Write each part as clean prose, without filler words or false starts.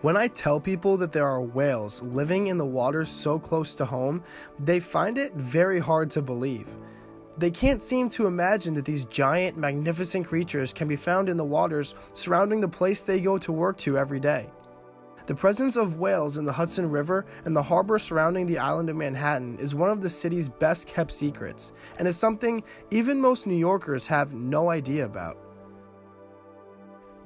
When I tell people that there are whales living in the waters so close to home, they find it very hard to believe. They can't seem to imagine that these giant, magnificent creatures can be found in the waters surrounding the place they go to work to every day. The presence of whales in the Hudson River and the harbor surrounding the island of Manhattan is one of the city's best kept secrets, and is something even most New Yorkers have no idea about.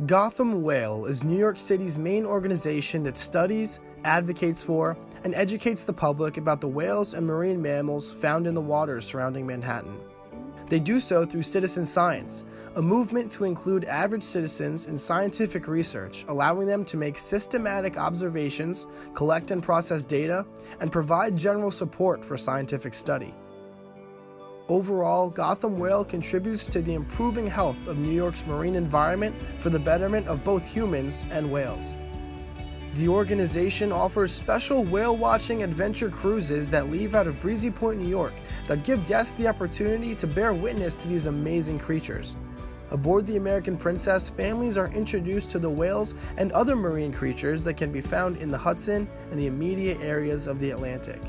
Gotham Whale is New York City's main organization that studies, advocates for, and educates the public about the whales and marine mammals found in the waters surrounding Manhattan. They do so through citizen science, a movement to include average citizens in scientific research, allowing them to make systematic observations, collect and process data, and provide general support for scientific study. Overall, Gotham Whale contributes to the improving health of New York's marine environment for the betterment of both humans and whales. The organization offers special whale-watching adventure cruises that leave out of Breezy Point, New York, that give guests the opportunity to bear witness to these amazing creatures. Aboard the American Princess, families are introduced to the whales and other marine creatures that can be found in the Hudson and the immediate areas of the Atlantic.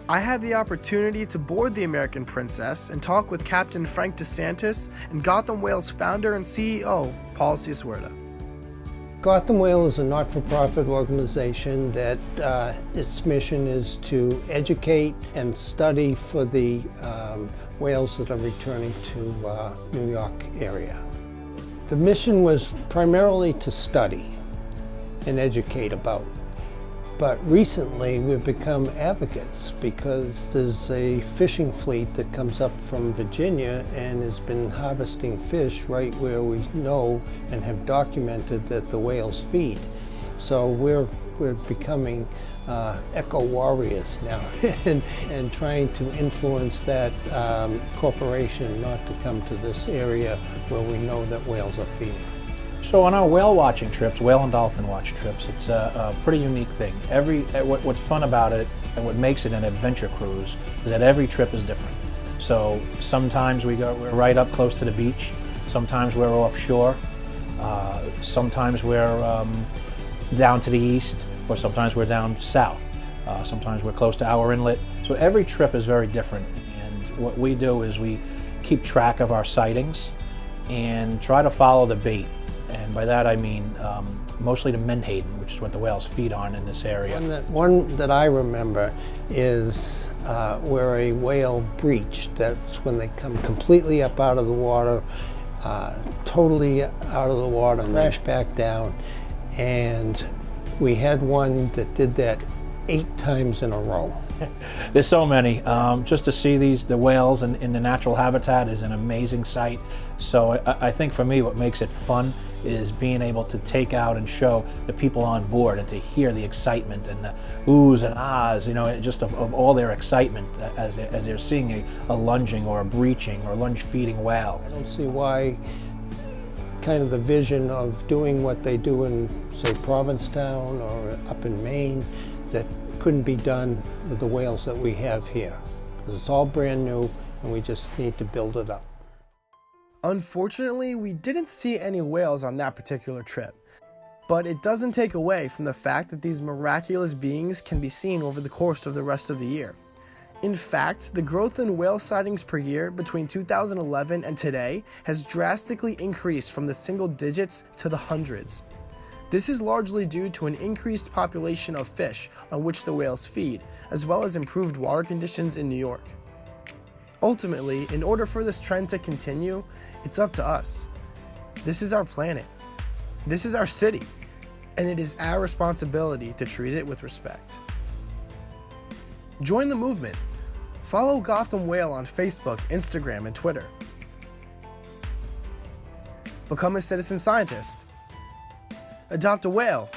I had the opportunity to board the American Princess and talk with Captain Frank DeSantis and Gotham Whale's founder and CEO, Paul Ciasuerta. Gotham Whale is a not-for-profit organization that its mission is to educate and study for the whales that are returning to New York area. The mission was primarily to study and educate about. But recently we've become advocates because there's a fishing fleet that comes up from Virginia and has been harvesting fish right where we know and have documented that the whales feed. So we're becoming eco warriors now and trying to influence that corporation not to come to this area where we know that whales are feeding. So on our whale watching trips, whale and dolphin watch trips, it's a pretty unique thing. What's fun about it and what makes it an adventure cruise is that every trip is different. So sometimes we're right up close to the beach, sometimes we're offshore, sometimes we're down to the east, or sometimes we're down south, sometimes we're close to our inlet. So every trip is very different, and what we do is we keep track of our sightings and try to follow the bait. And by that I mean mostly the menhaden, which is what the whales feed on in this area. One that I remember is where a whale breached. That's when they come completely up out of the water, totally out of the water, and crash back down. And we had one that did that 8 times in a row. There's so many. Just to see the whales in the natural habitat is an amazing sight. So I think for me what makes it fun is being able to take out and show the people on board and to hear the excitement and the oohs and ahs, just of all their excitement as they're seeing a lunging or a breaching or lunge feeding whale. I don't see why kind of the vision of doing what they do in, say, Provincetown or up in Maine, that couldn't be done with the whales that we have here, because it's all brand new and we just need to build it up. Unfortunately, we didn't see any whales on that particular trip, but it doesn't take away from the fact that these miraculous beings can be seen over the course of the rest of the year. In fact, the growth in whale sightings per year between 2011 and today has drastically increased from the single digits to the hundreds. This is largely due to an increased population of fish on which the whales feed, as well as improved water conditions in New York. Ultimately, in order for this trend to continue, it's up to us. This is our planet. This is our city, and it is our responsibility to treat it with respect. Join the movement. Follow Gotham Whale on Facebook, Instagram, and Twitter. Become a citizen scientist. Adopt a whale.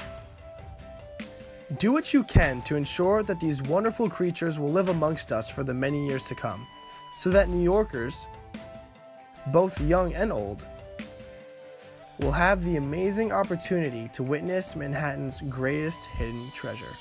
Do what you can to ensure that these wonderful creatures will live amongst us for the many years to come, so that New Yorkers, both young and old, will have the amazing opportunity to witness Manhattan's greatest hidden treasure.